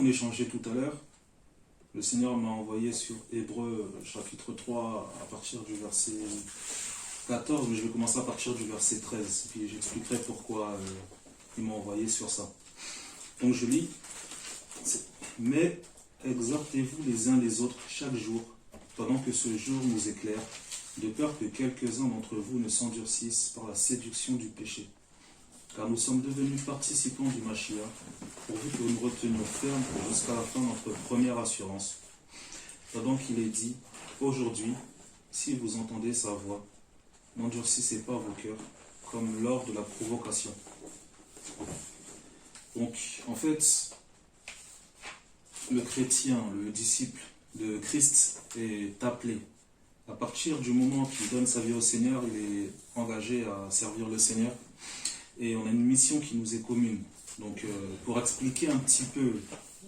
On échangeait tout à l'heure. Le Seigneur m'a envoyé sur Hébreux chapitre 3 à partir du verset 14, mais je vais commencer à partir du verset 13, puis j'expliquerai pourquoi il m'a envoyé sur ça. Donc je lis, mais exhortez-vous les uns les autres chaque jour, pendant que ce jour nous éclaire, de peur que quelques-uns d'entre vous ne s'endurcissent par la séduction du péché. Car nous sommes devenus participants du Mashiach, pourvu que nous retenions ferme jusqu'à la fin notre première assurance. Pendant qu'il est dit, aujourd'hui, si vous entendez sa voix, n'endurcissez pas vos cœurs, comme lors de la provocation. Donc, en fait, le chrétien, le disciple de Christ est appelé. À partir du moment qu'il donne sa vie au Seigneur, il est engagé à servir le Seigneur. Et on a une mission qui nous est commune. Donc, pour expliquer un petit peu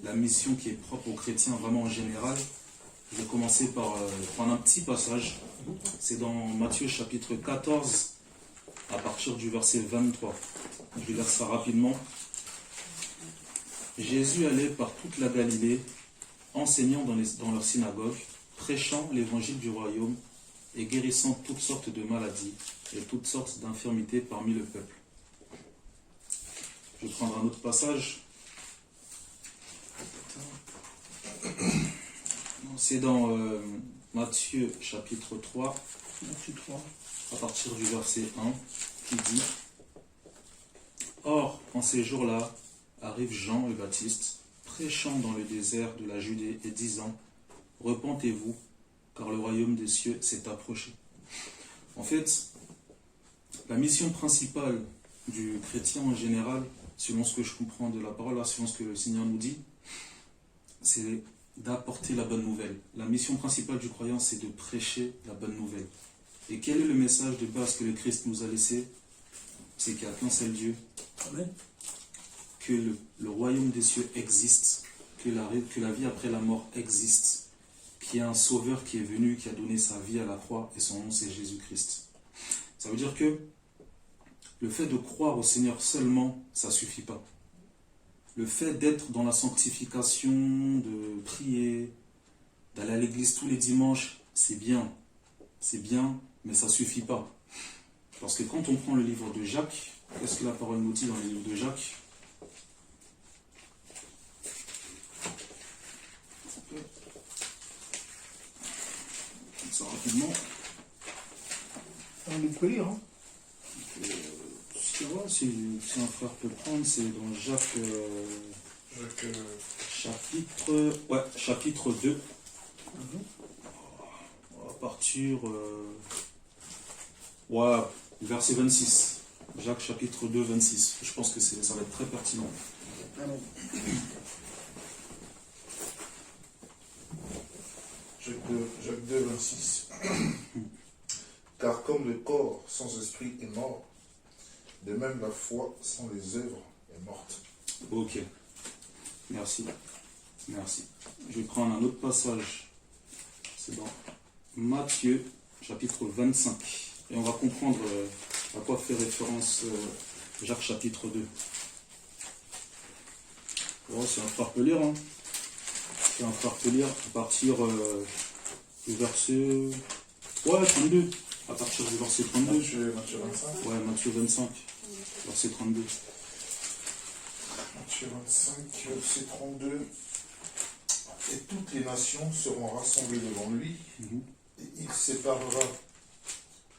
la mission qui est propre aux chrétiens, vraiment en général, je vais commencer par prendre un petit passage. C'est dans Matthieu chapitre 14, à partir du verset 23. Je vais lire ça rapidement. Jésus allait par toute la Galilée, enseignant dans leur synagogue, prêchant l'évangile du royaume et guérissant toutes sortes de maladies et toutes sortes d'infirmités parmi le peuple. Je vais prendre un autre passage. C'est dans Matthieu chapitre 3, à partir du verset 1, qui dit « Or, en ces jours-là, arrive Jean le Baptiste, prêchant dans le désert de la Judée et disant « Repentez-vous, car le royaume des cieux s'est approché. » En fait, la mission principale du chrétien en général, selon ce que je comprends de la parole, selon ce que le Seigneur nous dit, c'est d'apporter la bonne nouvelle. La mission principale du croyant, c'est de prêcher la bonne nouvelle. Et quel est le message de base que le Christ nous a laissé? C'est qu'il n'y a qu'un seul Dieu. Amen. Que le royaume des cieux existe, que la vie après la mort existe, qu'il y a un sauveur qui est venu, qui a donné sa vie à la croix, et son nom c'est Jésus-Christ. Ça veut dire que le fait de croire au Seigneur seulement, ça ne suffit pas. Le fait d'être dans la sanctification, de prier, d'aller à l'église tous les dimanches, c'est bien, mais ça ne suffit pas. Parce que quand on prend le livre de Jacques, qu'est-ce que la parole nous dit dans le livre de Jacques? Ça rapidement. On peut lire, hein. Si un frère peut prendre, c'est dans Jacques, chapitre 2. À partir verset 26. Jacques chapitre 2, 26. Je pense que ça va être très pertinent. Jacques 2, 26. Car comme le corps sans esprit est mort, de même la foi sans les œuvres est morte. Ok. Merci. Je vais prendre un autre passage. C'est dans Matthieu, chapitre 25. Et on va comprendre à quoi fait référence Jacques, chapitre 2. Oh, c'est un frère peut lire, hein. C'est un frère peut lire à partir du verset 32. À partir du verset 32. Matthieu 25. Ouais, Matthieu 25, verset 32. Matthieu 25, verset 32. Et toutes les nations seront rassemblées devant lui, et il séparera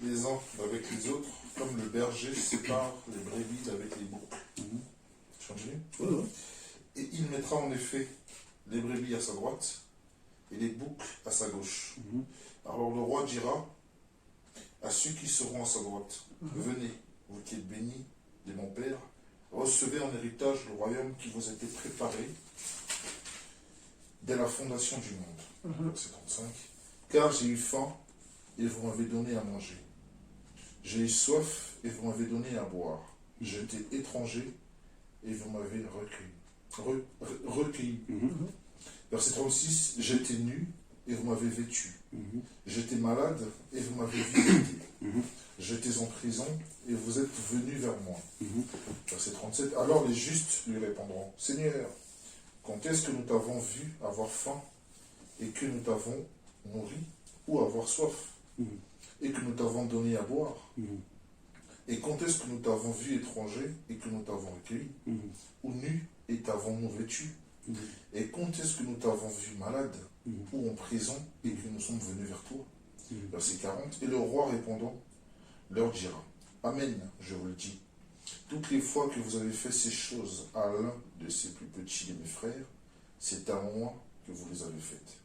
les uns avec les autres, comme le berger sépare les brebis avec les boucs. Ouais. Et il mettra en effet les brebis à sa droite, et les boucs à sa gauche. Alors le roi dira à ceux qui seront à sa droite, venez, vous qui êtes bénis de mon Père, recevez en héritage le royaume qui vous a été préparé dès la fondation du monde. Verset 35. Car j'ai eu faim, et vous m'avez donné à manger. J'ai eu soif, et vous m'avez donné à boire. J'étais étranger, et vous m'avez recueilli. Verset 36. J'étais nu, et vous m'avez vêtu. J'étais malade, et vous m'avez visité. J'étais en prison, et vous êtes venus vers moi. Verset 37. Alors les justes lui répondront, Seigneur, quand est-ce que nous t'avons vu avoir faim et que nous t'avons nourri, ou avoir soif et que nous t'avons donné à boire? Et quand est-ce que nous t'avons vu étranger et que nous t'avons recueilli, ou nu et t'avons-nous vêtu? Et quand est-ce que nous t'avons vu malade ou en prison et que nous sommes venus vers toi? Verset 40. Et le roi répondant leur dira: Amen, je vous le dis, toutes les fois que vous avez fait ces choses à l'un de ces plus petits de mes frères, c'est à moi que vous les avez faites.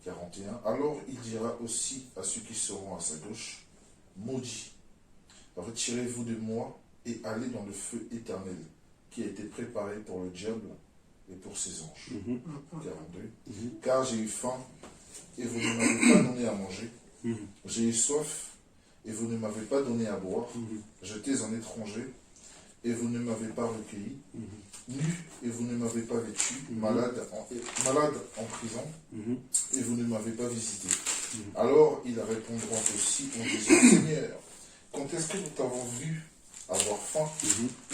41. Alors il dira aussi à ceux qui seront à sa gauche: Maudits, retirez-vous de moi et allez dans le feu éternel qui a été préparé pour le diable et pour ses anges. 42. Car j'ai eu faim et vous ne m'avez pas donné à manger. J'ai eu soif et vous ne m'avez pas donné à boire. J'étais un étranger et vous ne m'avez pas recueilli. Nu et vous ne m'avez pas vêtu. Malade en prison et vous ne m'avez pas visité. Alors ils répondront aussi en disant: Seigneur, quand est-ce que nous t'avons vu avoir faim,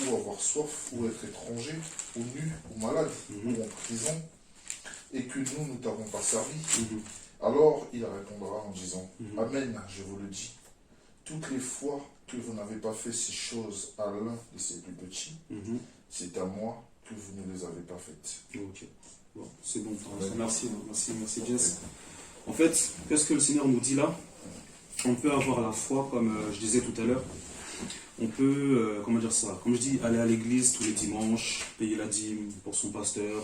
ou avoir soif, ou être étranger, ou nu, ou malade, ou en prison, et que nous ne t'avons pas servi? Alors il répondra en disant: Amen, je vous le dis, toutes les fois que vous n'avez pas fait ces choses à l'un de ces plus petits, c'est à moi que vous ne les avez pas faites. Ok, bon, c'est bon. Merci, Jess. En fait, qu'est-ce que le Seigneur nous dit là? On peut avoir la foi, comme je disais tout à l'heure. On peut, comment dire ça? Comme je dis, aller à l'église tous les dimanches, payer la dîme pour son pasteur,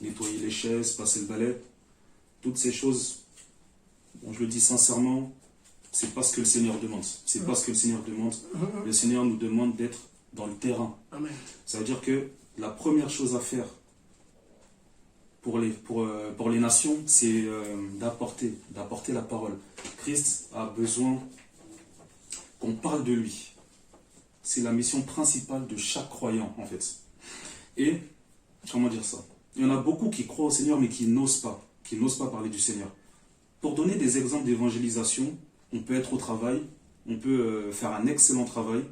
nettoyer les chaises, passer le balai. Toutes ces choses, bon, je le dis sincèrement, c'est pas ce que le Seigneur demande. C'est pas ce que le Seigneur demande. Le Seigneur nous demande d'être dans le terrain. Amen. Ça veut dire que la première chose à faire pour les nations, c'est d'apporter la parole. Christ a besoin qu'on parle de lui. C'est la mission principale de chaque croyant, en fait. Et, comment dire ça? Il y en a beaucoup qui croient au Seigneur, mais qui n'osent pas parler du Seigneur. Pour donner des exemples d'évangélisation, on peut être au travail, on peut faire un excellent travail.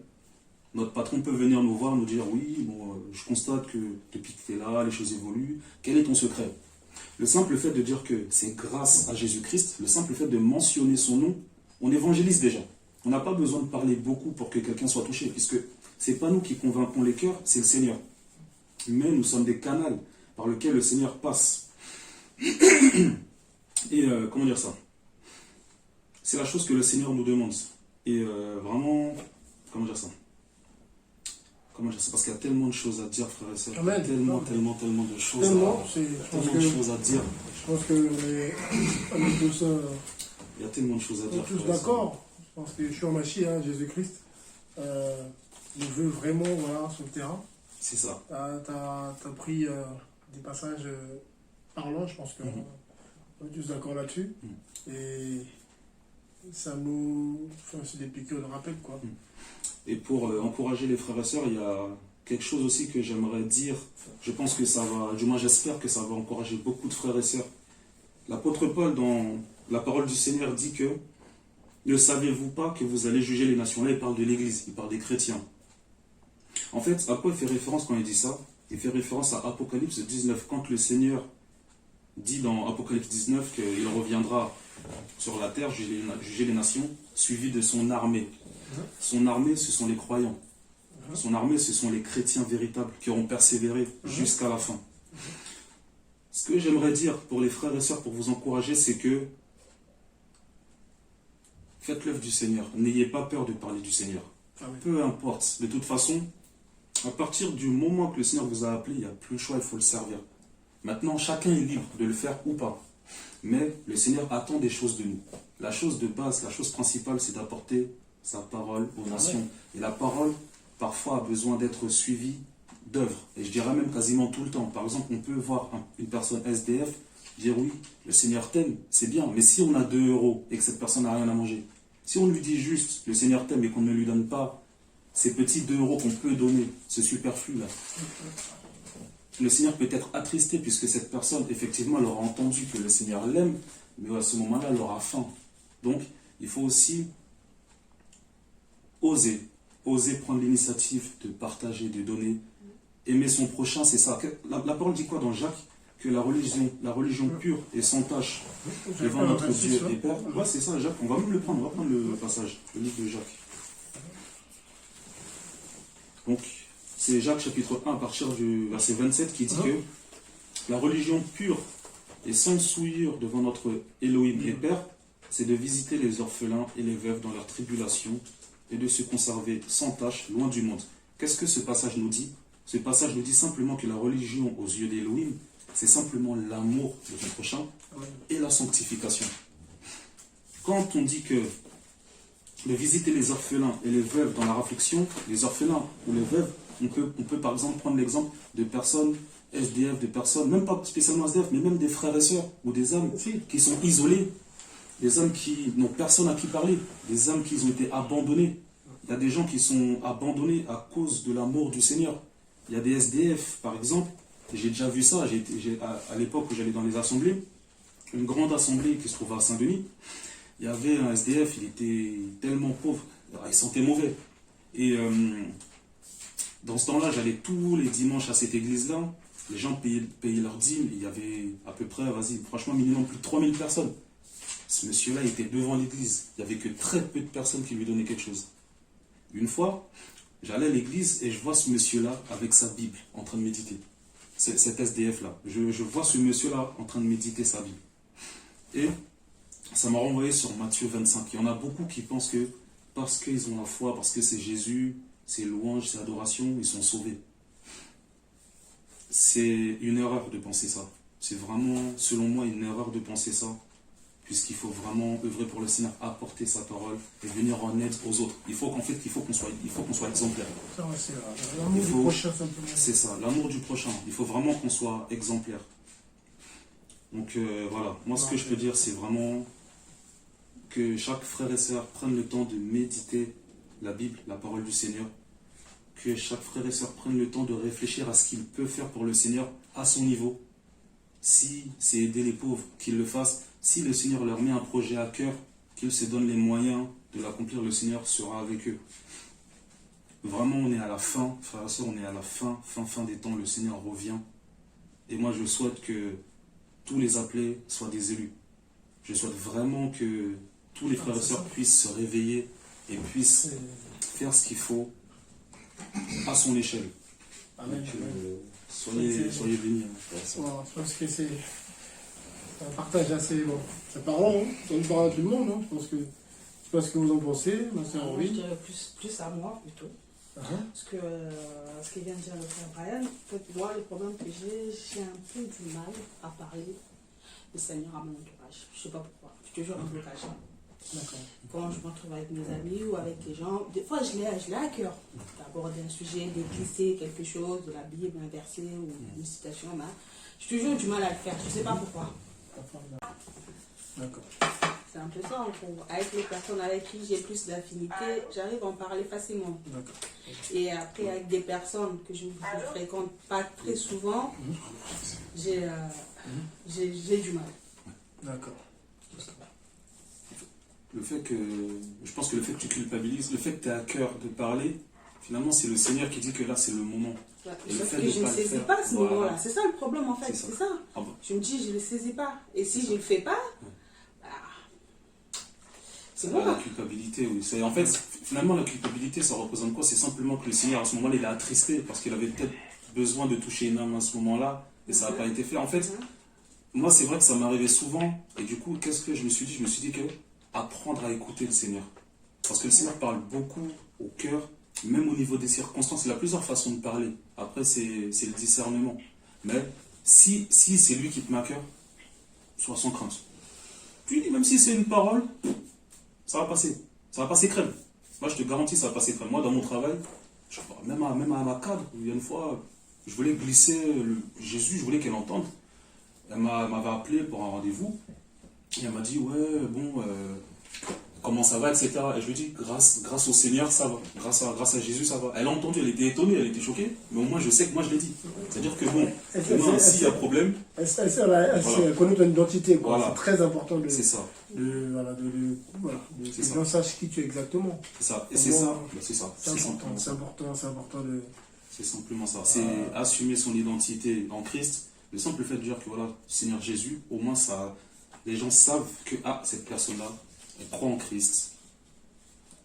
Notre patron peut venir nous voir, nous dire: oui, bon, je constate que depuis que tu es là, les choses évoluent. Quel est ton secret? Le simple fait de dire que c'est grâce à Jésus-Christ, le simple fait de mentionner son nom, on évangélise déjà. On n'a pas besoin de parler beaucoup pour que quelqu'un soit touché, puisque ce n'est pas nous qui convainquons les cœurs, c'est le Seigneur. Mais nous sommes des canaux par lesquels le Seigneur passe. Et comment dire ça? C'est la chose que le Seigneur nous demande. Et vraiment, comment dire ça? Parce qu'il y a tellement de choses à dire, frères et sœurs. Amen. Tellement de choses à dire. Je pense qu'on est tous, il y a tellement de choses à dire. tous d'accord. Je pense que Yeshua Mashiach, hein, Jésus-Christ, il veut vraiment sur le terrain. C'est ça. Tu as pris des passages parlants, je pense qu'on est tous d'accord là-dessus. Et ça nous fait aussi des piqûres de rappel, quoi. Et pour encourager les frères et sœurs, il y a quelque chose aussi que j'aimerais dire. Je pense que ça va, du moins j'espère que ça va encourager beaucoup de frères et sœurs. L'apôtre Paul, dans la parole du Seigneur, dit que ne savez-vous pas que vous allez juger les nations? Là, il parle de l'Église, il parle des chrétiens. En fait, à quoi il fait référence quand il dit ça? Il fait référence à Apocalypse 19, quand le Seigneur dit dans Apocalypse 19 qu'il reviendra sur la terre juger les nations, suivi de son armée. Son armée, ce sont les croyants. Son armée, ce sont les chrétiens véritables qui auront persévéré jusqu'à la fin. Ce que j'aimerais dire pour les frères et sœurs, pour vous encourager, c'est que faites l'œuvre du Seigneur. N'ayez pas peur de parler du Seigneur. Peu importe. De toute façon, à partir du moment que le Seigneur vous a appelé, il n'y a plus le choix, il faut le servir. Maintenant, chacun est libre de le faire ou pas. Mais le Seigneur attend des choses de nous. La chose de base, la chose principale, c'est d'apporter sa parole aux nations. Et la parole, parfois, a besoin d'être suivie d'œuvres. Et je dirais même quasiment tout le temps. Par exemple, on peut voir une personne SDF dire: oui, le Seigneur t'aime, c'est bien. Mais si on a 2 € et que cette personne n'a rien à manger, si on lui dit juste le Seigneur t'aime et qu'on ne lui donne pas ces petits 2 € qu'on peut donner, ce superflu là, le Seigneur peut être attristé puisque cette personne, effectivement, elle aura entendu que le Seigneur l'aime, mais à ce moment-là, elle aura faim. Donc, il faut aussi oser prendre l'initiative de partager, de donner. Aimer son prochain, c'est ça. La parole dit quoi dans Jacques? que la religion pure et sans tache devant notre Dieu et Père. Ouais, c'est ça, Jacques. On va même le prendre. On va prendre le passage, le livre de Jacques. Donc, c'est Jacques chapitre 1 à partir du verset 27 qui dit que la religion pure et sans souillure devant notre Elohim et Père, c'est de visiter les orphelins et les veuves dans leur tribulation et de se conserver sans tache loin du monde. Qu'est-ce que ce passage nous dit? Ce passage nous dit simplement que la religion aux yeux d'Elohim, c'est simplement l'amour de ton prochain et la sanctification. Quand on dit que de visiter les orphelins et les veuves dans la réflexion, les orphelins ou les veuves, on peut par exemple prendre l'exemple de personnes SDF, de personnes, même pas spécialement SDF, mais même des frères et sœurs ou des âmes qui sont isolés, des âmes qui n'ont personne à qui parler, des âmes qui ont été abandonnées. Il y a des gens qui sont abandonnés à cause de l'amour du Seigneur. Il y a des SDF, par exemple, j'ai déjà vu ça, à l'époque où j'allais dans les assemblées, une grande assemblée qui se trouve à Saint-Denis, il y avait un SDF, il était tellement pauvre, il sentait mauvais. Et dans ce temps-là, j'allais tous les dimanches à cette église-là, les gens payaient leurs dîmes, il y avait à peu près, franchement, minimum plus de 3000 personnes. Ce monsieur-là était devant l'église, il n'y avait que très peu de personnes qui lui donnaient quelque chose. Une fois, j'allais à l'église et je vois ce monsieur-là avec sa Bible en train de méditer. Cet SDF-là. Je vois ce monsieur-là en train de méditer sa Bible. Et ça m'a renvoyé sur Matthieu 25. Il y en a beaucoup qui pensent que parce qu'ils ont la foi, parce que c'est Jésus, c'est louange, c'est adoration, ils sont sauvés. C'est une erreur de penser ça. C'est vraiment, selon moi, une erreur de penser ça. Puisqu'il faut vraiment œuvrer pour le Seigneur, apporter sa parole et venir en aide aux autres. Il faut qu'on soit exemplaire. L'amour du prochain, simplement. C'est ça, l'amour du prochain. Il faut vraiment qu'on soit exemplaire. Donc voilà, moi ce que je peux dire, c'est vraiment que chaque frère et sœur prenne le temps de méditer la Bible, la parole du Seigneur. Que chaque frère et sœur prenne le temps de réfléchir à ce qu'il peut faire pour le Seigneur à son niveau. Si c'est aider les pauvres, qu'il le fasse. Si le Seigneur leur met un projet à cœur, qu'ils se donnent les moyens de l'accomplir, le Seigneur sera avec eux. Vraiment, on est à la fin, frères et sœurs, on est à la fin des temps, le Seigneur revient. Et moi, je souhaite que tous les appelés soient des élus. Je souhaite vraiment que tous les frères et sœurs puissent se réveiller et puissent faire ce qu'il faut à son échelle. Amen. Donc, soyez bénis. Je pense que c'est un partage assez bon. C'est parlant, hein. On parle à tout le monde. Hein. Je sais pas ce que vous en pensez. Je dirais plus à moi plutôt. Parce que ce qu'il vient de dire le frère Brian, en fait, moi, le problème que j'ai un peu du mal à parler du Seigneur à mon entourage. Je ne sais pas pourquoi. C'est toujours un blocage. Quand je me retrouve avec mes amis ou avec des gens, des fois je l'ai à cœur d'aborder un sujet, de glisser quelque chose de la Bible, un verset ou une citation. Ben, j'ai toujours du mal à le faire. Je ne sais pas pourquoi. D'accord. C'est un peu ça. Avec les personnes avec qui j'ai plus d'affinité, j'arrive à en parler facilement. D'accord. Et après, avec des personnes que je ne fréquente pas très souvent, j'ai du mal. D'accord. Je pense que le fait que tu culpabilises, le fait que tu as à cœur de parler, finalement c'est le Seigneur qui dit que là c'est le moment. Sauf que je ne saisis pas ce moment-là. C'est ça le problème en fait, c'est ça. Ah bon. Je me dis, je ne le saisis pas. Et si je ne le fais pas, bah, c'est bon. La culpabilité, oui. En fait, finalement la culpabilité, ça représente quoi? C'est simplement que le Seigneur à ce moment-là, il est attristé parce qu'il avait peut-être besoin de toucher une âme à ce moment-là et ça n'a pas été fait. En fait, moi c'est vrai que ça m'arrivait souvent et du coup, qu'est-ce que je me suis dit? Je me suis dit que apprendre à écouter le Seigneur. Parce que le Seigneur parle beaucoup au cœur, même au niveau des circonstances. Il a plusieurs façons de parler. Après, c'est le discernement. Mais si c'est lui qui te met à cœur, sois sans crainte. Tu dis, même si c'est une parole, ça va passer. Ça va passer crème. Moi, je te garantis, ça va passer crème. Moi, dans mon travail, même à ma cadre, il y a une fois, je voulais glisser Jésus, je voulais qu'elle entende. Elle m'avait appelé pour un rendez-vous. Et elle m'a dit, ouais, bon, comment ça va, etc. Et je lui ai dit, grâce au Seigneur, ça va. Grâce à Jésus, ça va. Elle a entendu, elle était étonnée, elle était choquée, mais au moins je sais que moi je l'ai dit. C'est-à-dire que bon, s'il y a problème... Elle connaît ton identité, quoi. Voilà. C'est très important de... C'est ça. Que l'on sache qui tu es exactement. C'est ça. Et c'est ça. C'est ça. C'est important de... C'est simplement ça. C'est assumer son identité en Christ. Le simple fait de dire que voilà, Seigneur Jésus, au moins ça, les gens savent que cette personne-là, elle croit en Christ,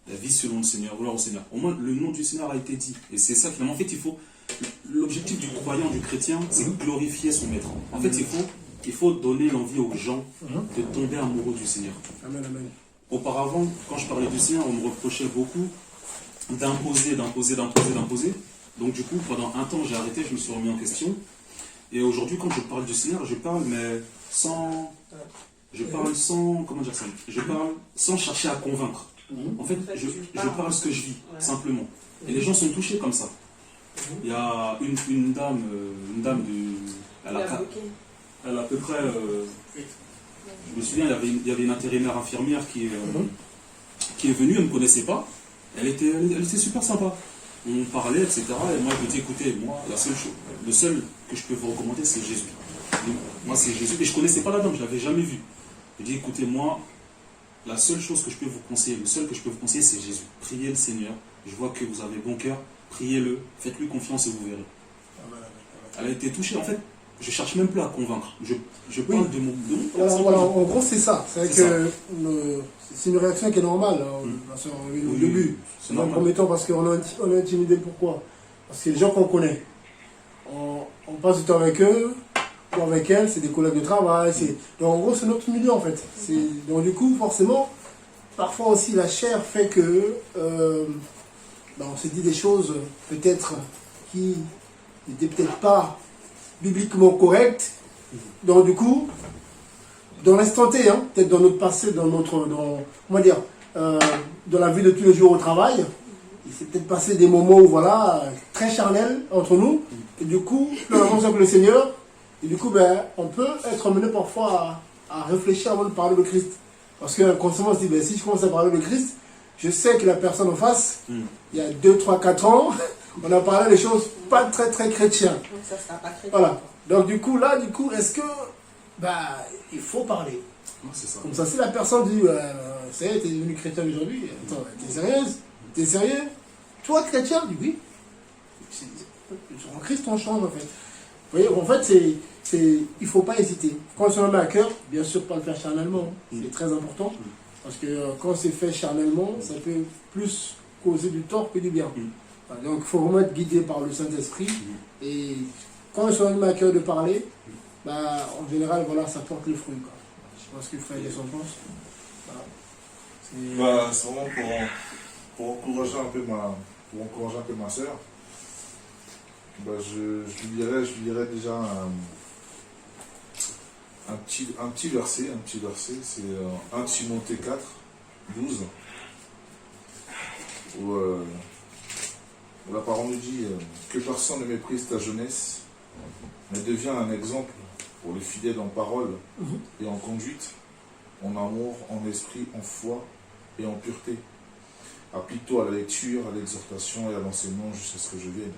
elle vit selon le Seigneur, gloire au Seigneur. Au moins le nom du Seigneur a été dit. Et c'est ça finalement, en fait, l'objectif du croyant, du chrétien, c'est de glorifier son maître. En fait, il faut donner l'envie aux gens de tomber amoureux du Seigneur. Amen, amen. Auparavant, quand je parlais du Seigneur, on me reprochait beaucoup d'imposer. Donc du coup, pendant un temps, j'ai arrêté, je me suis remis en question. Et aujourd'hui, quand je parle du Seigneur, je parle, mais sans... Je parle sans... Comment dire ça? Je parle sans chercher à convaincre. En fait, je parle ce que je vis, simplement. Et les gens sont touchés comme ça. Il y a une dame elle a à peu près... je me souviens, il y avait une intérimaire infirmière qui est venue, elle ne me connaissait pas. Elle était super sympa. On parlait, etc. Et moi, je lui ai dit, écoutez, moi, le seul que je peux vous recommander, c'est Jésus. Moi, c'est Jésus. Et je ne connaissais pas la dame, je ne l'avais jamais vue. Je lui ai dit, écoutez, moi, la seule chose que je peux vous conseiller, le seul que je peux vous conseiller, c'est Jésus. Priez le Seigneur. Je vois que vous avez bon cœur. Priez-le. Faites-lui confiance et vous verrez. Elle a été touchée. En fait, je ne cherche même plus à convaincre. Je parle de mon... Voilà, en gros, c'est ça. C'est une réaction qui est normale. Au début. C'est dans le premier temps parce qu'on est intimidé. Pourquoi? Parce que les gens qu'on connaît, on passe du temps avec eux, ou avec elles, c'est des collègues de travail. Donc en gros, c'est notre milieu en fait. Donc du coup, forcément, parfois aussi la chair fait que on se dit des choses peut-être qui n'étaient peut-être pas bibliquement correctes. Donc du coup, dans l'instant T, peut-être dans notre passé, dans la vie de tous les jours au travail, il s'est peut-être passé des moments où voilà, très charnels entre nous. Et du coup, plus on avance avec le Seigneur, et du coup, on peut être amené parfois à réfléchir avant de parler de Christ. Parce que constamment, on se dit, si je commence à parler de Christ, je sais que la personne en face, il y a 2, 3, 4 ans, on a parlé des choses pas très très chrétiennes. Ça sera pas chrétien. Voilà. Donc du coup, est-ce que il faut parler? C'est ça. Comme ça, si la personne dit, ça y est, t'es devenu chrétien aujourd'hui, attends, t'es sérieuse? T'es sérieux? Toi, chrétien? Je dis oui. En Christ, on change en fait. Vous voyez, en fait, il ne faut pas hésiter. Quand on se met à cœur, bien sûr, pas le faire charnellement. C'est très important. Parce que quand c'est fait charnellement, ça peut plus causer du tort que du bien. Voilà, donc, il faut vraiment être guidé par le Saint-Esprit. Et quand on se met à cœur de parler, en général, voilà, ça porte les fruits. Quoi. Je sais pas ce que Frère Gasson pense. Voilà. C'est vraiment pour encourager un peu ma soeur. Je lui dirais déjà un petit verset, c'est 1 Timothée 4, 12, où la parole nous dit que personne ne méprise ta jeunesse, mais devient un exemple pour les fidèles en parole et en conduite, en amour, en esprit, en foi et en pureté. Applique-toi à la lecture, à l'exhortation et à l'enseignement jusqu'à ce que je vienne.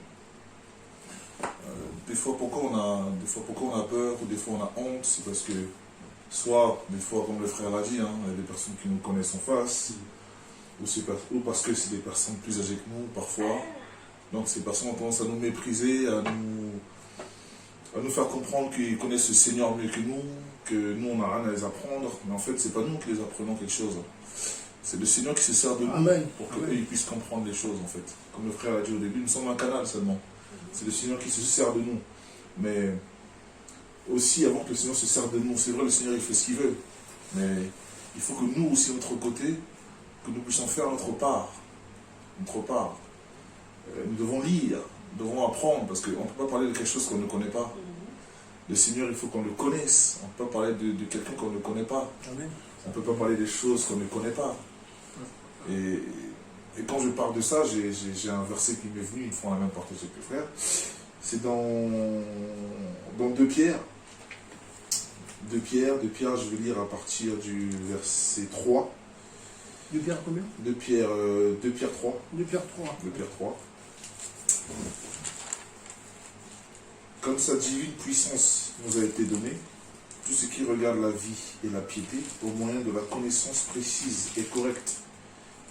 Des fois, pourquoi on a peur ou des fois on a honte, c'est parce que, soit, des fois, comme le frère l'a dit, il y a des personnes qui nous connaissent en face, ou parce que c'est des personnes plus âgées que nous, parfois. Donc, ces personnes ont tendance à nous mépriser, à nous faire comprendre qu'ils connaissent le Seigneur mieux que nous on n'a rien à les apprendre. Mais en fait, c'est pas nous qui les apprenons quelque chose. C'est le Seigneur qui se sert de nous pour qu'eux puissent comprendre les choses, en fait. Comme le frère l'a dit au début, nous sommes un canal seulement. C'est le Seigneur qui se sert de nous. Mais aussi, avant que le Seigneur se serve de nous, c'est vrai, le Seigneur, il fait ce qu'il veut. Mais il faut que nous aussi, de notre côté, que nous puissions faire notre part. Nous devons lire, nous devons apprendre, parce qu'on ne peut pas parler de quelque chose qu'on ne connaît pas. Le Seigneur, il faut qu'on le connaisse. On ne peut pas parler de quelqu'un qu'on ne connaît pas. On ne peut pas parler des choses qu'on ne connaît pas. Et quand je parle de ça, j'ai un verset qui m'est venu, une fois on l'a même partagé avec le frère. C'est dans 2 Pierre. 2 Pierre, je vais lire à partir du verset 3. 2 Pierre combien? 2 Pierre 3. 2 Pierre 3. 2 Pierre 3. Comme sa divine puissance nous a été donnée, tout ce qui regarde la vie et la piété, au moyen de la connaissance précise et correcte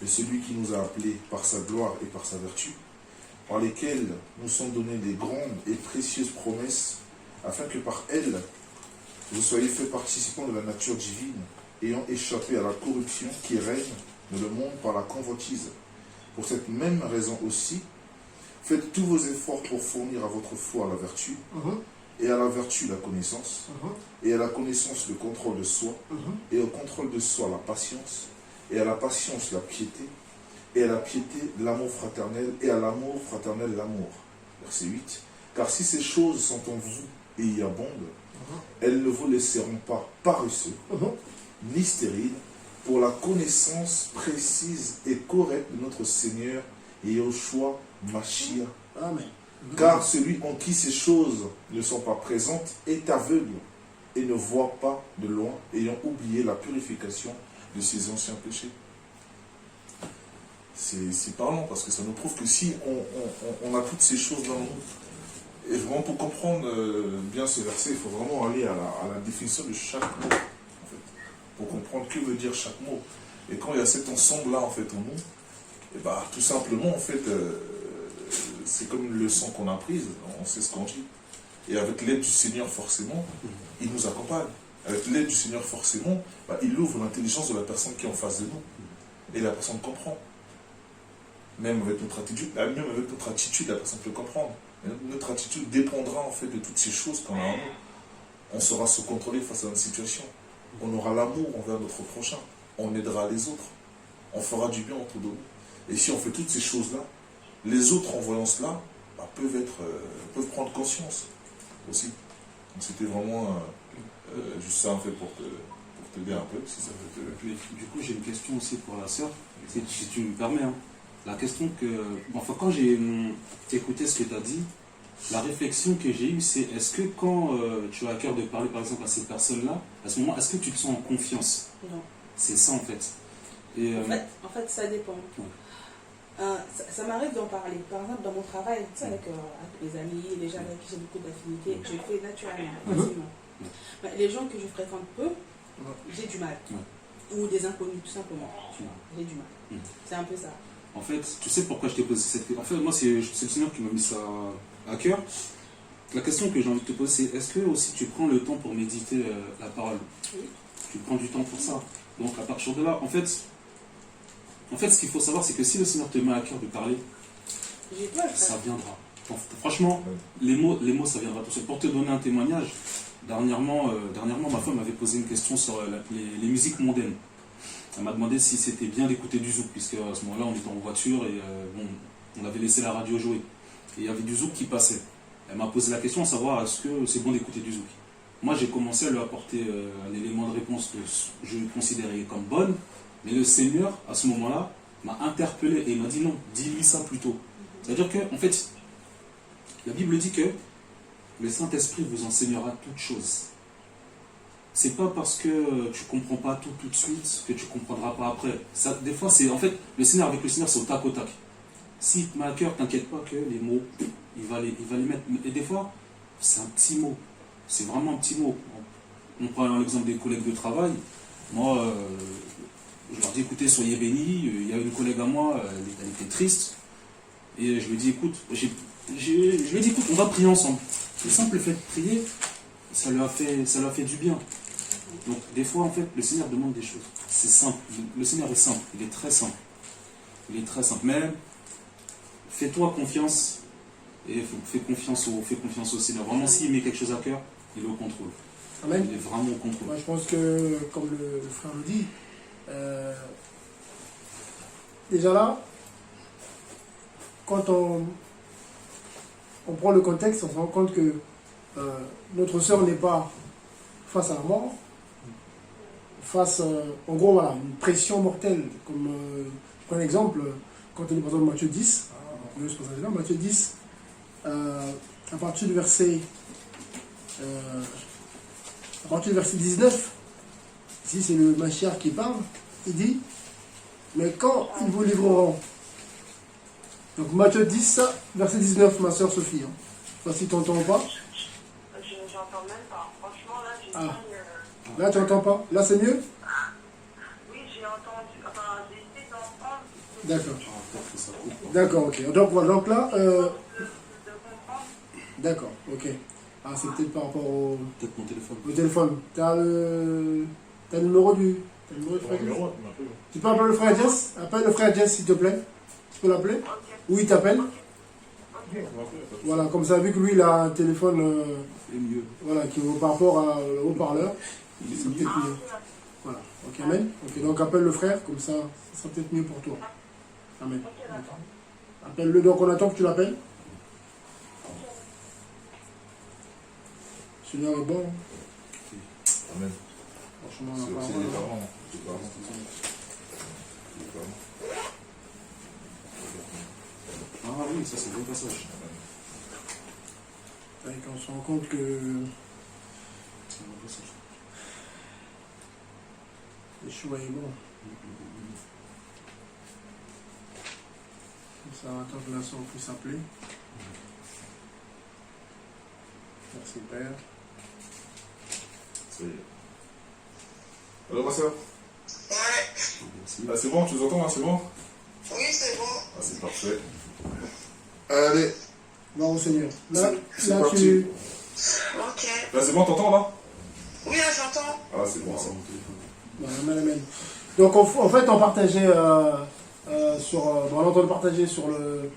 de celui qui nous a appelés par sa gloire et par sa vertu, par lesquelles nous sont données des grandes et précieuses promesses, afin que par elle, vous soyez fait participants de la nature divine, ayant échappé à la corruption qui règne dans le monde par la convoitise. Pour cette même raison aussi, faites tous vos efforts pour fournir à votre foi la vertu, et à la vertu la connaissance, et à la connaissance le contrôle de soi, et au contrôle de soi la patience, et à la patience la piété, et à la piété l'amour fraternel, et à l'amour fraternel l'amour. Verset 8. Car si ces choses sont en vous et y abondent, elles ne vous laisseront pas paresseux, ni stériles, pour la connaissance précise et correcte de notre Seigneur Yahushua Mashiach. Amen. Car celui en qui ces choses ne sont pas présentes est aveugle et ne voit pas de loin, ayant oublié la purification de ses anciens péchés. C'est parlant, parce que ça nous prouve que si on a toutes ces choses dans nous, et vraiment pour comprendre bien ce verset, il faut vraiment aller à la définition de chaque mot, en fait, pour comprendre que veut dire chaque mot. Et quand il y a cet ensemble-là, en fait, en nous, et bah, tout simplement, en fait, c'est comme une leçon qu'on a prise, on sait ce qu'on dit. Et avec l'aide du Seigneur, forcément, il nous accompagne. Avec l'aide du Seigneur, forcément, bah, il ouvre l'intelligence de la personne qui est en face de nous. Et la personne comprend. Même avec notre attitude, la personne peut comprendre. Et notre attitude dépendra en fait de toutes ces choses qu'on a en nous. On saura se contrôler face à une situation. On aura l'amour envers notre prochain. On aidera les autres. On fera du bien autour de nous. Et si on fait toutes ces choses-là, les autres en voyant cela bah, peuvent prendre conscience aussi. Donc c'était vraiment juste ça en fait pour te dire un peu si ça peut te... Du coup j'ai une question aussi pour la sœur, si tu me permets. Hein. La question que... Enfin quand j'ai écouté ce que tu as dit, la réflexion que j'ai eue c'est est-ce que quand tu as à cœur de parler par exemple à ces personnes-là, à ce moment, est-ce que tu te sens en confiance? Non. C'est ça en fait. Et, en fait ça dépend. Ouais. Ça m'arrive d'en parler. Par exemple, dans mon travail, tu sais, avec mes amis, les gens avec qui j'ai beaucoup d'affinités, je le fais naturellement, facilement. Mais les gens que je fréquente peu, j'ai du mal. Ou des inconnus, tout simplement. J'ai du mal. C'est un peu ça. En fait, tu sais pourquoi je t'ai posé cette question? En fait, moi, c'est le Seigneur qui m'a mis ça à cœur. La question que j'ai envie de te poser, c'est est-ce que aussi tu prends le temps pour méditer la parole? Oui. Tu prends du temps pour ça. Donc, à partir de là, en fait, ce qu'il faut savoir, c'est que si le Seigneur te met à cœur de parler, ça viendra. Franchement, les mots, ça viendra tout seul. Pour te donner un témoignage, dernièrement, ma femme m'avait posé une question sur les musiques mondaines. Elle m'a demandé si c'était bien d'écouter du zouk, puisque à ce moment-là, on était en voiture et on avait laissé la radio jouer. Et il y avait du zouk qui passait. Elle m'a posé la question à savoir est-ce que c'est bon d'écouter du zouk. Moi, j'ai commencé à lui apporter un élément de réponse que je considérais comme bonne. Mais le Seigneur, à ce moment-là, m'a interpellé et il m'a dit non, dis-lui ça plutôt. C'est-à-dire que, en fait, la Bible dit que le Saint-Esprit vous enseignera toutes choses. C'est pas parce que tu comprends pas tout de suite que tu comprendras pas après. Ça, des fois, c'est en fait, avec le Seigneur, c'est au tac au tac. S'il te met à cœur, t'inquiète pas que les mots, il va les mettre. Et des fois, c'est un petit mot. C'est vraiment un petit mot. On prend l'exemple des collègues de travail. Moi, je leur dis écoutez, soyez bénis. Il y a une collègue à moi, elle était triste. Et je lui dis écoute, on va prier ensemble. Le simple fait de prier, ça lui a fait du bien. Donc des fois, en fait, le Seigneur demande des choses. C'est simple. Le Seigneur est simple. Il est très simple. Il est très simple. Mais fais-toi confiance et fais confiance au Seigneur. Vraiment, s'il met quelque chose à cœur, il est au contrôle. Amen. Il est vraiment au contrôle. Moi, je pense que, comme le frère le dit, déjà là, quand on prend le contexte, on se rend compte que notre sœur n'est pas face à la mort, face, en gros, voilà, une pression mortelle. Comme, je prends un exemple, quand on est par exemple Matthieu 10, Matthieu 10, à partir du verset 19, ici c'est le Mashiach qui parle, il dit, mais quand ils vous livreront, donc Matthieu 10, verset 19, ma soeur Sophie, hein. Je ne sais pas si tu n'entends pas. J'entends même pas. Franchement, là, j'ai Là, tu n'entends pas. Là, c'est mieux? Oui, j'ai entendu. Enfin, j'ai essayé d'entendre. D'accord. D'accord, ok. Donc, voilà. Donc là, d'accord, ok. Ah, c'est peut-être par rapport au Peut-être mon téléphone. téléphone. T'as le numéro du frère Jess? Tu peux appeler le frère Jess? Appelle le frère Jess, s'il te plaît. Tu peux l'appeler? Ou il t'appelle? Voilà, comme ça, vu que lui, il a un téléphone C'est mieux. voilà, qui est par rapport au haut-parleur, c'est peut-être mieux. Voilà, ok, amen. Ok, donc appelle le frère, comme ça, ça sera peut-être mieux pour toi. Amen. Appelle-le, donc on attend que tu l'appelles. Le Seigneur est bon. Amen. Franchement, C'est aussi apparemment, des parents. Des parents. Des parents. Ah oui, ça c'est un bon passage. ouais, quand on se rend compte que C'est un bon passage. Yeshua est bon. Comme ça, attends que la soeur puisse appeler. Merci Père. Ça y est. Alors, ma soeur? Ouais, Merci. Ah, c'est bon, tu nous entends, hein, c'est bon? oui, c'est bon. Ah, c'est parfait. Allez, Bon, au Seigneur. Là, C'est là parti. tu. Ok. là c'est bon, t'entends là? Oui, là, j'entends. Ah, c'est bon. C'est alors. mon téléphone. Voilà, amen, amen. Donc, en fait, on partageait sur. On est en train de partager sur le.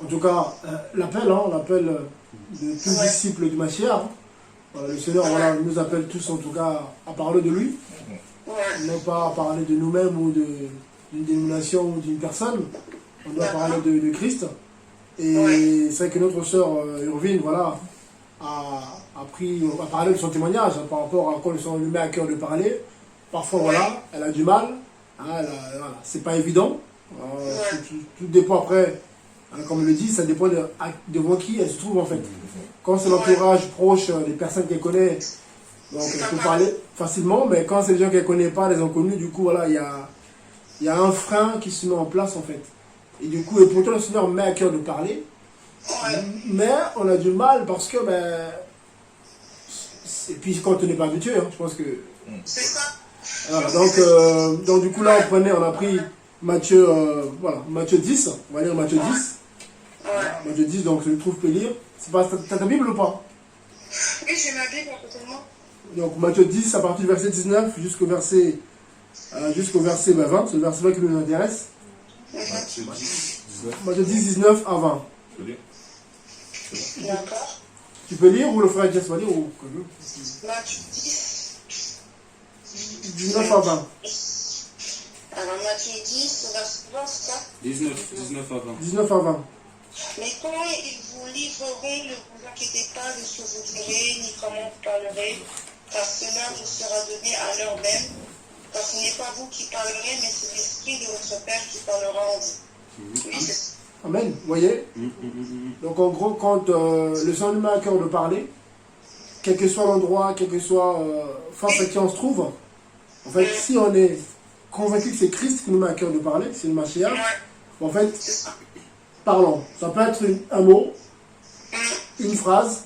En tout cas, l'appel, hein, l'appel de tous Ouais. disciples du Mashiach. Hein. Voilà, le Seigneur voilà, nous appelle tous, en tout cas, à parler de lui. Ouais. Non pas à parler de nous-mêmes ou d'une dénomination ou d'une personne. On doit parler de Christ. Et Ouais. c'est vrai que notre sœur Urvine, voilà, a parlé de son témoignage hein, par rapport à quoi on lui met à cœur de parler. Parfois, Ouais. voilà, elle a du mal. Hein, voilà, c'est pas évident. Ouais. Tout dépend après, hein, comme elle le dit, ça dépend devant qui elle se trouve en fait. Quand c'est l'entourage proche, les personnes qu'elle connaît, donc elle peut parler facilement, mais quand c'est les gens qu'elle ne connaît pas, les inconnus, du coup, voilà, il y a un frein qui se met en place en fait. Et du coup, et pourtant le Seigneur met à cœur de parler, Ouais. mais on a du mal parce que, ben, et puis quand on n'est pas habitué, hein, je pense que. C'est ça. Voilà, donc du coup là, on a pris Matthieu, voilà, Matthieu 10, on va lire Matthieu 10. Ouais. Matthieu 10, donc je le trouve que lire. C'est pas, t'as ta Bible ou pas? Oui, j'ai ma Bible totalement. Donc Matthieu 10, à partir du verset 19 jusqu'au verset 20, c'est le verset 20 qui nous intéresse. Matthieu 10, 19. Matthieu 10, 19 à 20. Je veux dire. D'accord. Tu peux lire ou le frère Jess va lire ou Matthieu 10. 19 à 20. Alors, Matthieu 10, verset 20, c'est ça? 19 à 20. 19 à 20. Mais quand ils vous livreront, ne vous inquiétez pas de ce que vous direz, ni comment vous parlerez, car cela vous sera donné à l'heure même. Car ce n'est pas vous qui parlerez, mais c'est l'Esprit de votre Père qui parlera en vous. Oui, c'est ça. Amen. Vous voyez? Donc en gros, quand le Seigneur nous met à cœur de parler, quel que soit l'endroit, quel que soit face à qui on se trouve, en fait, si on est convaincu que c'est Christ qui nous met à cœur de parler, c'est le Mashiach, Ouais, en fait, c'est ça. parlons. Ça peut être un mot, une phrase,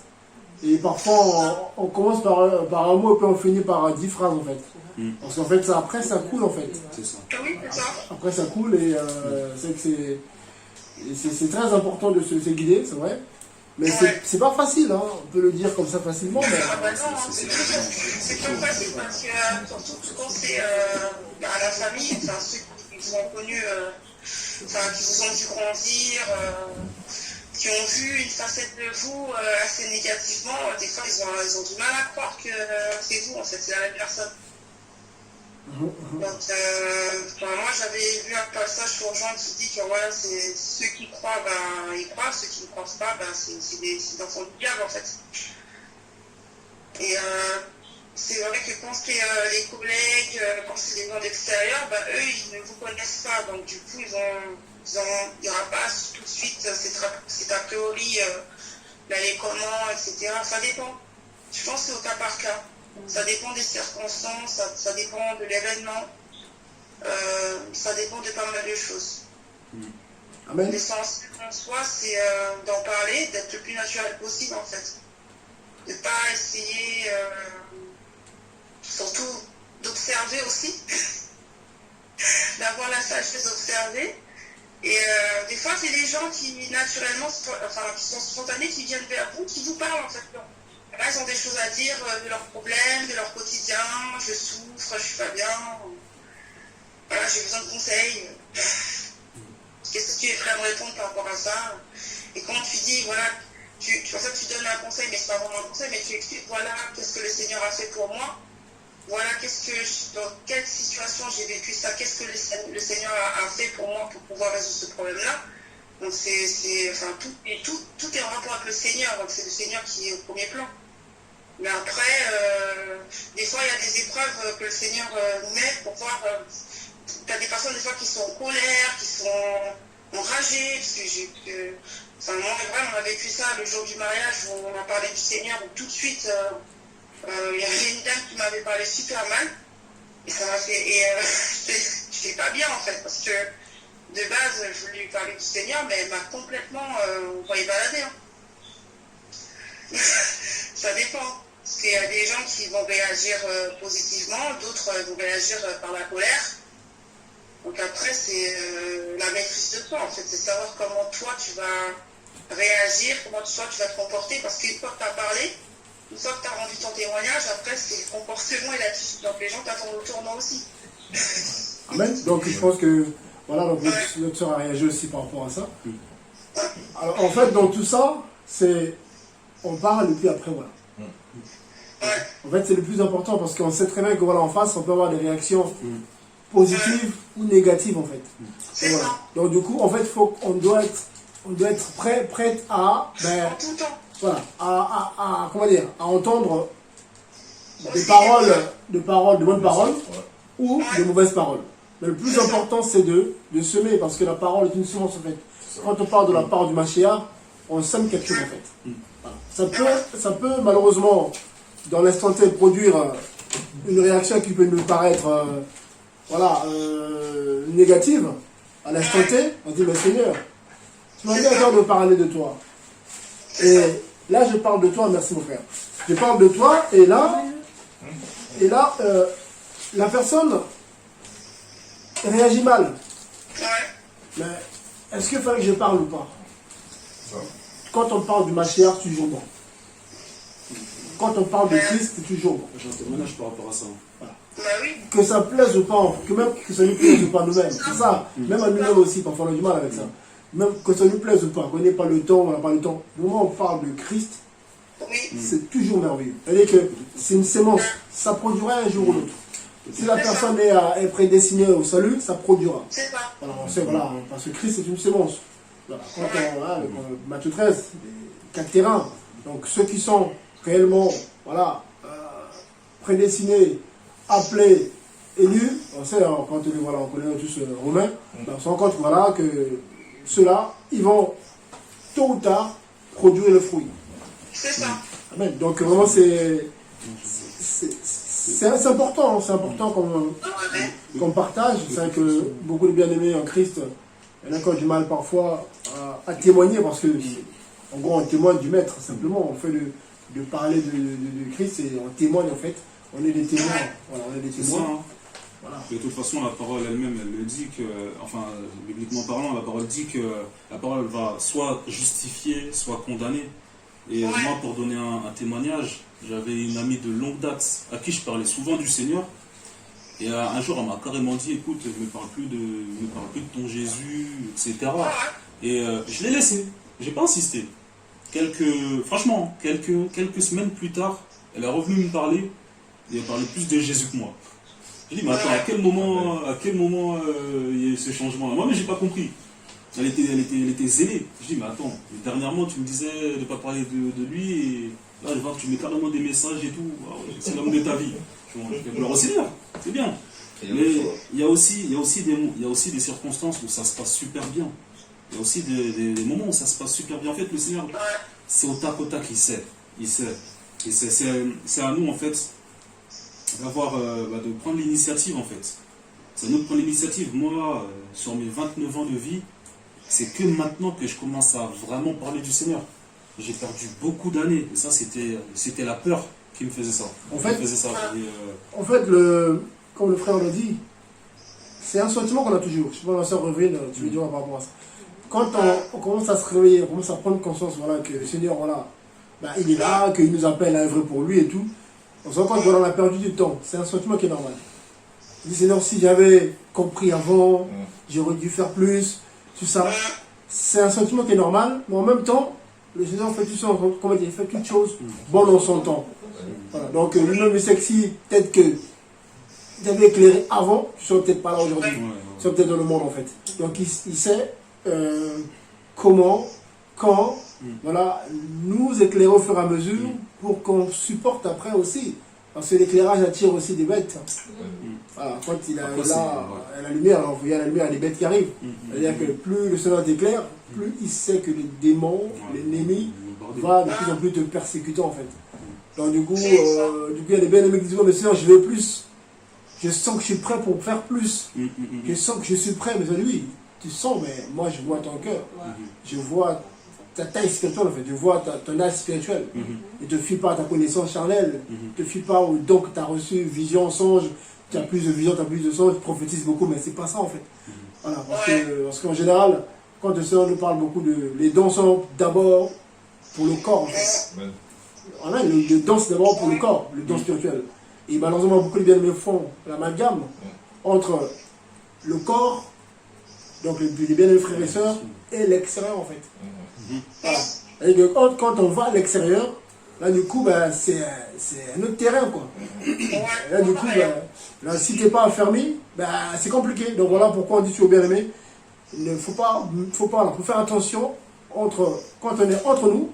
et parfois on commence par un mot et puis on finit par 10 phrases en fait. Parce qu'en fait, après ça coule en fait. C'est ça. Oui, c'est ça. Après ça coule et c'est que c'est très important de se guider, c'est vrai. Mais c'est pas facile, hein. On peut le dire comme ça facilement, mais Ah bah non, hein, c'est pas facile parce que surtout quand c'est à la famille, enfin, ceux qui vous ont connu, enfin, qui vous ont vu grandir, qui ont vu une facette de vous assez négativement, des fois ils ont du mal à croire que c'est vous, en fait, c'est la même personne. Donc, moi j'avais vu un passage sur Jean qui dit que voilà, c'est ceux qui croient, ben, ils croient, ceux qui ne croient pas, ben, c'est des enfants du diable en fait. Et c'est vrai que quand c'est les collègues, quand c'est les gens d'extérieur, ben, eux ils ne vous connaissent pas, donc du coup il n'y aura pas tout de suite c'est a priori les comment, etc. Ça dépend. Je pense que c'est au cas par cas. Ça dépend des circonstances, ça dépend de l'événement, ça dépend de pas mal de choses. Amen. L'essentiel en soi, c'est d'en parler, d'être le plus naturel possible en fait. De ne pas essayer, surtout d'observer aussi, d'avoir la sagesse d'observer. Et des fois, c'est des gens qui naturellement, enfin, qui sont spontanés, qui viennent vers vous, qui vous parlent en fait. Là, ils ont des choses à dire de leurs problèmes, de leur quotidien. Je souffre, je suis pas bien. Voilà, j'ai besoin de conseils. Qu'est-ce que tu es prêt à me répondre par rapport à ça? Et quand tu dis, voilà, en fait, tu donnes un conseil, mais c'est pas vraiment un conseil, mais tu expliques, voilà, qu'est-ce que le Seigneur a fait pour moi. Voilà, dans quelle situation j'ai vécu ça, qu'est-ce que le Seigneur a fait pour moi pour pouvoir résoudre ce problème-là. Donc, tout est en rapport avec le Seigneur, donc c'est le Seigneur qui est au premier plan. Mais après, des fois, il y a des épreuves que le Seigneur nous met pour voir. Tu as des personnes, des fois, qui sont en colère, qui sont enragées. Moi, vraiment, on a vécu ça le jour du mariage où on a parlé du Seigneur, où tout de suite, il y avait une dame qui m'avait parlé super mal. Et ça m'a fait. Et je pas bien, en fait, parce que de base, je voulais lui parler du Seigneur, mais elle m'a complètement envoyé balader. Hein. Ça dépend. Parce qu'il y a des gens qui vont réagir positivement, d'autres vont réagir par la colère. Donc après, c'est la maîtrise de toi, en fait. C'est savoir comment toi, tu vas réagir, comment toi, tu vas te comporter. Parce qu'une fois que tu as parlé, une fois que tu as rendu ton témoignage, après, c'est le comportement et l'attitude. Donc les gens t'attendent au tournant aussi. Amen. Donc je pense que, voilà, donc notre soeur a réagi aussi par rapport à ça. Alors en fait, dans tout ça, c'est, on parle et puis après, voilà. En fait, c'est le plus important parce qu'on sait très bien que voilà, en face, on peut avoir des réactions positives ou négatives en fait. Et voilà. Donc du coup, en fait, on doit être prête à, voilà, comment dire, à entendre des paroles, de bonnes paroles ou de mauvaises paroles. Mais le plus important, c'est de semer parce que la parole est une semence en fait. Quand on parle de la part du Mashiach, on sème quelque chose en fait. Voilà. Ça peut malheureusement dans l'instant T produire une réaction qui peut nous paraître négative à l'instant T. On dit mais Seigneur, tu m'as dit encore de parler de toi, et là je parle de toi, merci mon frère, je parle de toi, et là la personne réagit mal, mais est-ce qu'il fallait que je parle ou pas? Quand on parle du Mashiach, c'est toujours bon. Quand on parle de Christ, c'est toujours bon. J'ai un témoignage par rapport à ça. Voilà. Que ça plaise ou pas, que ça nous plaise ou pas nous-mêmes, c'est ça. Même à nous-mêmes aussi, parfois on a du mal avec ça. Même que ça nous plaise ou pas, qu'on n'ait pas le temps, on n'a pas le temps. Du moment où on parle de Christ, c'est toujours merveilleux. C'est-à-dire que c'est une sémence, ça produira un jour ou l'autre. Si la personne est prédestinée au salut, ça produira. Voilà, on sait, voilà, parce que Christ est une sémence. Voilà, Matthieu 13, 4 terrains. Donc ceux qui sont réellement prédestinés, appelés, élus, on sait, quand on connaît tous Romains, on se rend compte que ceux-là, ils vont tôt ou tard produire le fruit. C'est ça. Amen. Donc vraiment c'est important, qu'on partage. C'est vrai que beaucoup de bien-aimés en Christ, il y a encore du mal parfois à témoigner parce que, en gros, on témoigne du Maître, simplement. On fait de parler de Christ et on témoigne en fait. On est des témoins. Voilà, on est des témoins. Ça, hein. Voilà. De toute façon, la parole elle-même, elle le dit que, enfin, bibliquement parlant, la parole dit que la parole va soit justifier, soit condamner. Et moi, pour donner un témoignage, j'avais une amie de longue date à qui je parlais souvent du Seigneur. Et un jour, elle m'a carrément dit, écoute, ne me parle plus de ton Jésus, etc. Et je l'ai laissé. J'ai pas insisté. Franchement, quelques semaines plus tard, elle est revenue me parler et elle parlait plus de Jésus que moi. Je dis, mais attends, à quel moment il y a eu ce changement-là? Moi, mais j'ai pas compris. Elle était zélée. Je dis, mais attends, dernièrement, tu me disais de ne pas parler de lui, et là, je vois que tu mets carrément des messages et tout. Ah ouais, c'est l'homme de ta vie. Je vais gloire au Seigneur, c'est bien. Mais il y a aussi des circonstances où ça se passe super bien. Il y a aussi des moments où ça se passe super bien. En fait, le Seigneur, c'est au tac qu'il sait. Il sait. Et c'est à nous, en fait, de prendre l'initiative, en fait. C'est à nous de prendre l'initiative. Moi, sur mes 29 ans de vie, c'est que maintenant que je commence à vraiment parler du Seigneur. J'ai perdu beaucoup d'années. Et ça, c'était la peur qui me faisait ça. En fait, comme le frère l'a dit, c'est un sentiment qu'on a toujours. Je sais pas, ma soeur revient, tu veux dire par rapport à ça. Quand on commence à se réveiller, on commence à prendre conscience que le Seigneur bah, il est là, qu'il nous appelle à œuvrer pour lui et tout. On se rend compte qu'on a perdu du temps. C'est un sentiment qui est normal. Je dis, Seigneur, si j'avais compris avant, j'aurais dû faire plus, tout ça. C'est un sentiment qui est normal, mais en même temps, le Seigneur fait toute chose bonne en son temps. Voilà. Donc lui-même, il sait que si peut-être que j'avais éclairé avant, je ne serais peut-être pas là aujourd'hui. Je serais peut-être dans le monde en fait. Donc il sait comment, quand, voilà, nous éclairer au fur et à mesure pour qu'on supporte après aussi. Parce que l'éclairage attire aussi des bêtes. Voilà, quand il a la lumière, alors il y a la lumière, il y a des bêtes qui arrivent. C'est-à-dire que plus le Seigneur t'éclaire, plus il sait que les démons, l'ennemi, va de plus en plus te persécuter en fait. Donc du coup, il y a des bien-aimés qui disent, mais Seigneur, je veux plus. Je sens que je suis prêt pour faire plus. Je sens que je suis prêt, mais lui, tu sens, mais moi je vois ton cœur. Je vois ta taille spirituelle en fait, je vois ton âge spirituel. Ne te fie pas à ta connaissance charnelle, ne te fie pas au don que tu as reçu, vision, songe, tu as plus de vision, tu as plus de songe, tu prophétises beaucoup, mais c'est pas ça en fait. Voilà, parce qu'en général, quand le Seigneur nous parle beaucoup les dons sont d'abord pour le corps en fait. Voilà, le don c'est d'abord pour le corps, le don spirituel. Et malheureusement, beaucoup de bien-aimés font l'amalgame entre le corps, donc les bien-aimés frères et sœurs, et l'extérieur en fait. Voilà. Et que quand on va à l'extérieur, là du coup, ben, c'est un autre terrain quoi. Là du coup, ben, là, si tu n'es pas affermi, ben, c'est compliqué. Donc voilà pourquoi on dit aux bien-aimés, il ne faut pas faire attention quand on est entre nous,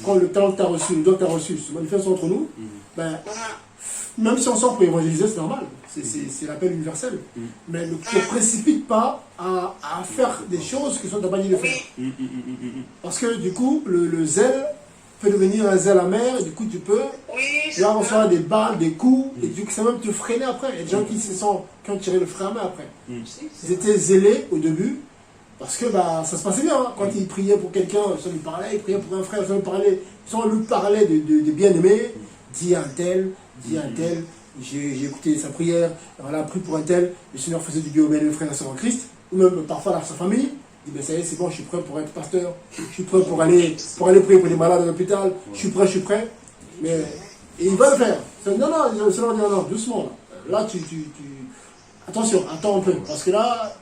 quand le talent que tu as reçu, le don que tu as reçu se manifeste entre nous, ben, même si on sort pour évangéliser, c'est normal, c'est l'appel universel. Mais ne te précipite pas à faire des choses que sont ta manière de faire. Parce que du coup, le zèle peut devenir un zèle amer, et du coup tu peux là recevoir des balles, des coups, et du coup ça va même te freiner après. Il y a des gens qui ont tiré le frein à main après. Ils étaient zélés au début, parce que bah, ça se passait bien. Hein. Quand ils priaient pour quelqu'un, ça lui parlait, ils priaient pour un frère, ça lui parlait de bien-aimé, dis un tel, j'ai écouté sa prière, voilà, pris pour un tel, le Seigneur faisait du bien au bien-aimé frère et sœur en Christ, ou même parfois dans sa famille, il dit ben ça y est, c'est bon, je suis prêt pour être pasteur, je suis prêt pour aller prier pour les malades à l'hôpital, je suis prêt, mais et il va le faire. Non, le Seigneur dit non, doucement, là attention, attends un peu, parce que là,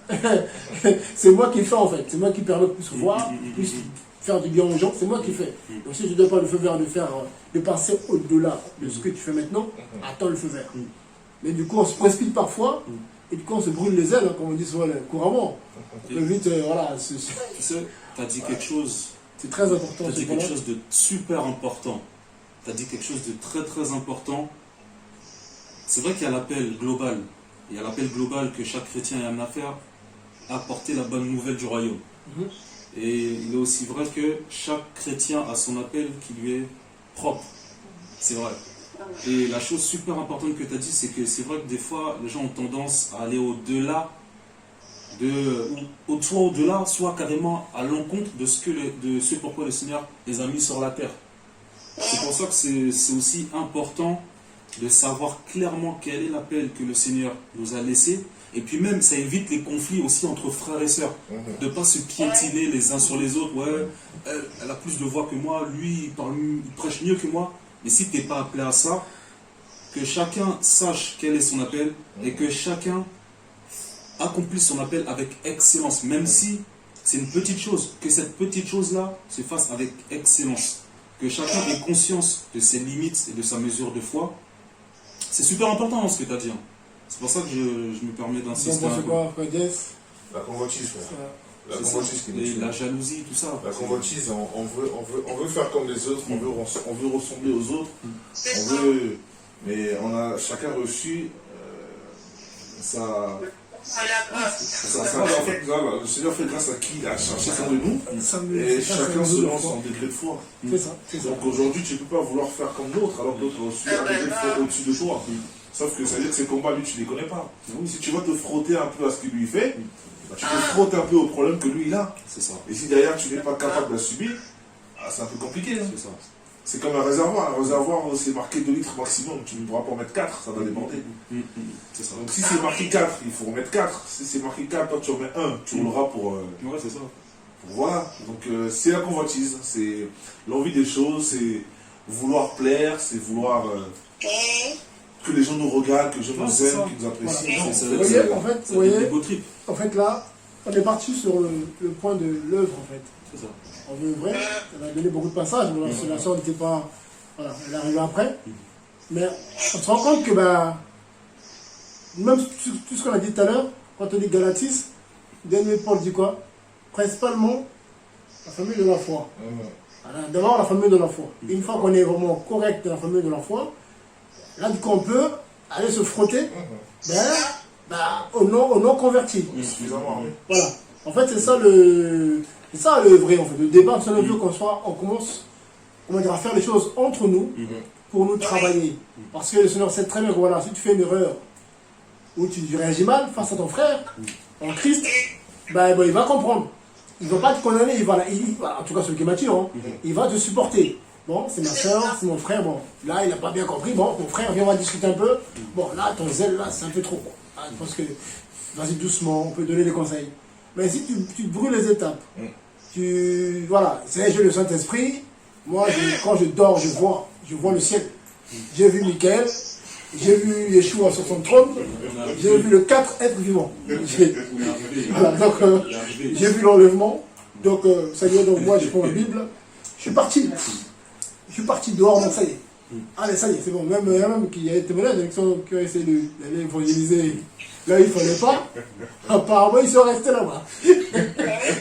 c'est moi qui fais en fait, c'est moi qui permet de plus voir, plus faire du bien aux gens, c'est moi qui fais. Donc si je ne donne pas le feu vert de passer au-delà de ce que tu fais maintenant, attends le feu vert. Mais du coup, on se précipite parfois, et du coup, on se brûle les ailes, hein, comme on dit souvent couramment. On peut vite, voilà. Tu sais, tu as dit quelque chose. C'est très important. Tu as dit quelque chose de super important. Tu as dit quelque chose de très très important. C'est vrai qu'il y a l'appel global. Il y a l'appel global que chaque chrétien a à faire, apporter la bonne nouvelle du royaume. Et il est aussi vrai que chaque chrétien a son appel qui lui est propre. C'est vrai. Et la chose super importante que tu as dit, c'est que c'est vrai que des fois, les gens ont tendance à aller au-delà, soit au-delà, soit carrément à l'encontre de ce pourquoi le Seigneur les a mis sur la terre. C'est pour ça que c'est aussi important de savoir clairement quel est l'appel que le Seigneur nous a laissé. Et puis même, ça évite les conflits aussi entre frères et sœurs. De ne pas se piétiner les uns sur les autres. Ouais, elle a plus de voix que moi, lui, il prêche mieux que moi. Mais si tu n'es pas appelé à ça, que chacun sache quel est son appel et que chacun accomplisse son appel avec excellence. Même si c'est une petite chose, que cette petite chose-là se fasse avec excellence. Que chacun ait conscience de ses limites et de sa mesure de foi. C'est super important ce que tu as dit. C'est pour ça que je me permets d'insister. Donc, quoi, Frère Jess ? La convoitise, frère. La C'est convoitise ça. qui nous Et tue. la jalousie, tout ça. La convoitise, on veut faire comme les autres, on veut ressembler aux autres, mais on a chacun reçu ça. En fait, voilà, le Seigneur fait grâce à qui il a chacun de nous, et chacun selon son degré de foi. C'est ça. Donc aujourd'hui, tu ne peux pas vouloir faire comme l'autre, alors que l'autre a reçu un degré de foi au-dessus de toi. Sauf que ça veut dire que ces combats, lui, tu ne les connais pas. Si tu vas te frotter un peu à ce qu'il lui fait, tu te frottes un peu au problème que lui, il a. C'est ça. Et si derrière, tu n'es pas capable d'assumer, c'est un peu compliqué. Hein. C'est ça. C'est comme un réservoir. Un réservoir, c'est marqué 2 litres maximum. Tu ne pourras pas en mettre 4, ça va déborder. C'est ça. Donc si c'est marqué 4, il faut en mettre 4. Si c'est marqué 4, toi tu en mets 1, tu rouleras pour... Ouais, c'est ça. Voilà, donc c'est la convoitise, c'est l'envie des choses, c'est vouloir plaire, c'est vouloir que les gens nous regardent, que les gens nous aiment, qu'ils nous apprécient. Voilà. C'est- Vous voyez, en fait, c'est vous voyez, des beaux trips. en fait là, on est parti sur le point de l'œuvre en fait. C'est ça. On veut vrai, elle a donné beaucoup de passages, mais la sœur n'était pas. Voilà, elle est arrivée après. Mais on se rend compte que bah, même tout ce qu'on a dit tout à l'heure, quand on dit Galatis, dernier Paul dit quoi? Principalement la famille de la foi. Voilà, d'abord la famille de la foi. Une fois qu'on est vraiment correct dans la famille de la foi, là du coup on peut aller se frotter au non converti. Suffisamment, oui. Voilà. En fait c'est ça le vrai en fait. Le débat, c'est le veut on commence, comment dire, à faire les choses entre nous pour nous travailler. Parce que le Seigneur sait très bien que voilà, si tu fais une erreur ou tu réagis mal face à ton frère en Christ, il va comprendre. Il ne va pas te condamner, en tout cas celui qui est mature, hein, il va te supporter. Bon, c'est ma soeur, c'est mon frère, bon, là il n'a pas bien compris, bon, mon frère, viens, on va discuter un peu. Bon, là, ton zèle, là, c'est un peu trop. Ah, je pense que, vas-y doucement, on peut donner des conseils. Mais si tu te brûles les étapes, voilà, c'est le Saint-Esprit, moi, quand je dors, je vois le ciel. J'ai vu Michael, j'ai vu Yeshua sur son trône, j'ai vu le 4 êtres vivants. Voilà, donc, j'ai vu l'enlèvement. Donc, ça y est, donc moi, je prends ma Bible. Je suis parti dehors, donc ça y est. Allez, ça y est, c'est bon. Même qu'il y a des témoignages qui ont essayé d'aller évangéliser. Là, il ne fallait pas. Apparemment, ils sont restés là-bas.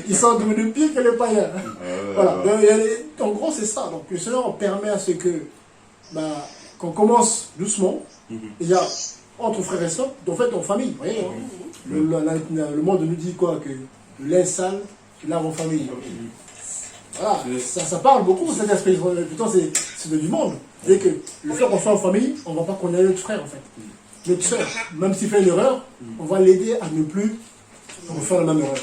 Ils sont devenus pires que les païens. Voilà. Donc, en gros, c'est ça. Donc, le Seigneur permet à ce que, qu'on commence doucement. Déjà, entre frères et sœurs, en fait, en famille. Vous voyez, hein, le monde nous dit quoi? Que le linge sale, tu laves en famille. Voilà, ça parle beaucoup cet esprit. Putain, c'est du monde. C'est que le fait qu'on soit en famille, on ne va pas condamner notre frère en fait. Notre soeur, même s'il fait une erreur, on va l'aider à ne plus faire la même erreur.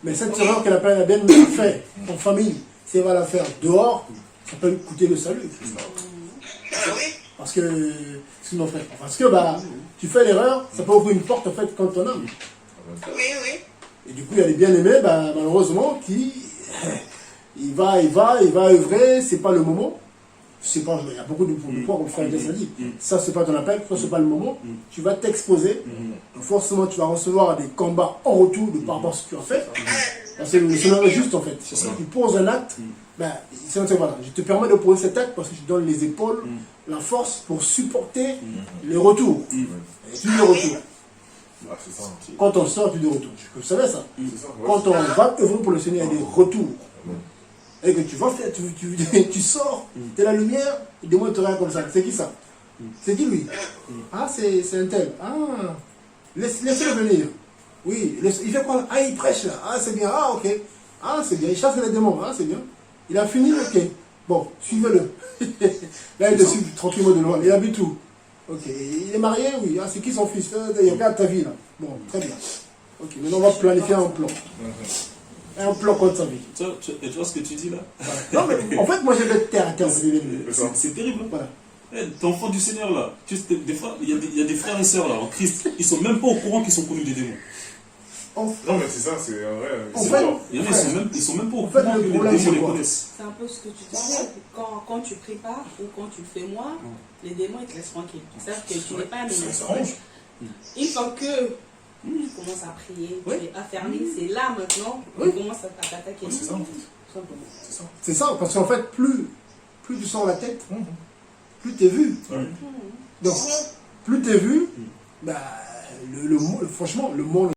Mais cette erreur qu'elle a bien fait en famille, si elle va la faire dehors, ça peut lui coûter le salut. Parce que, sinon, frère, parce que tu fais l'erreur, ça peut ouvrir une porte en fait contre ton âme. Et du coup, il y a des bien-aimés, malheureusement, qui il va œuvrer, c'est pas le moment. Il y a beaucoup de points comme le frère Jess a dit. Ça, c'est pas ton appel, ça, c'est pas le moment. Tu vas t'exposer. Donc, forcément, tu vas recevoir des combats en retour de par rapport à ce que tu as fait. Parce que le Seigneur est juste, en fait. Tu poses un acte, voilà, je te permets de poser cet acte parce que je donne les épaules, la force pour supporter les retours. Et tu les retours. Quand on sort, tu dis retour. Vous savez ça? Quand on va œuvrer pour le Seigneur, il y a des retours. Et que tu vas faire, tu sors, tu es la lumière, et des mois tu regardes comme ça. C'est qui ça? C'est qui lui? Ah, c'est un tel. Ah, laissez-le venir. Oui, il fait quoi là? Ah, il prêche là. Ah, c'est bien. Ah, ok. Ah, c'est bien. Il chasse les démons. Ah, c'est bien. Il a fini, ok. Bon, suivez-le. Là, il le suit tranquillement de loin. Il habite où? Ok. Il est marié? Oui. Ah, c'est qui son fils? Il regarde ta vie là. Bon, très bien. Ok, maintenant on va planifier un plan. Un plan contre sa vie. Et tu vois ce que tu dis là? Non, mais en fait, moi j'ai d'être terre à terre. C'est terrible. Hein? Voilà. T'es enfant du Seigneur là. Des fois, il y a des frères et sœurs là en Christ. Ils sont même pas au courant qu'ils sont connus des démons. Non, mais c'est ça, c'est vrai. En fait, il y en a, ils sont même pas au fait, courant que le les problème, démons c'est les quoi? connaissent. C'est un peu ce que tu disais. Quand tu pries pas ou quand tu fais moi, les démons ils te laissent tranquille. C'est-à-dire que tu n'es pas un menace. Une fois que tu commences à prier, tu es affermi, c'est là maintenant que tu commences à t'attaquer. C'est ça, en fait. Tout simplement. C'est ça, parce qu'en fait, plus tu sors la tête, plus tu es vu. Donc, plus tu es vu, franchement, le monde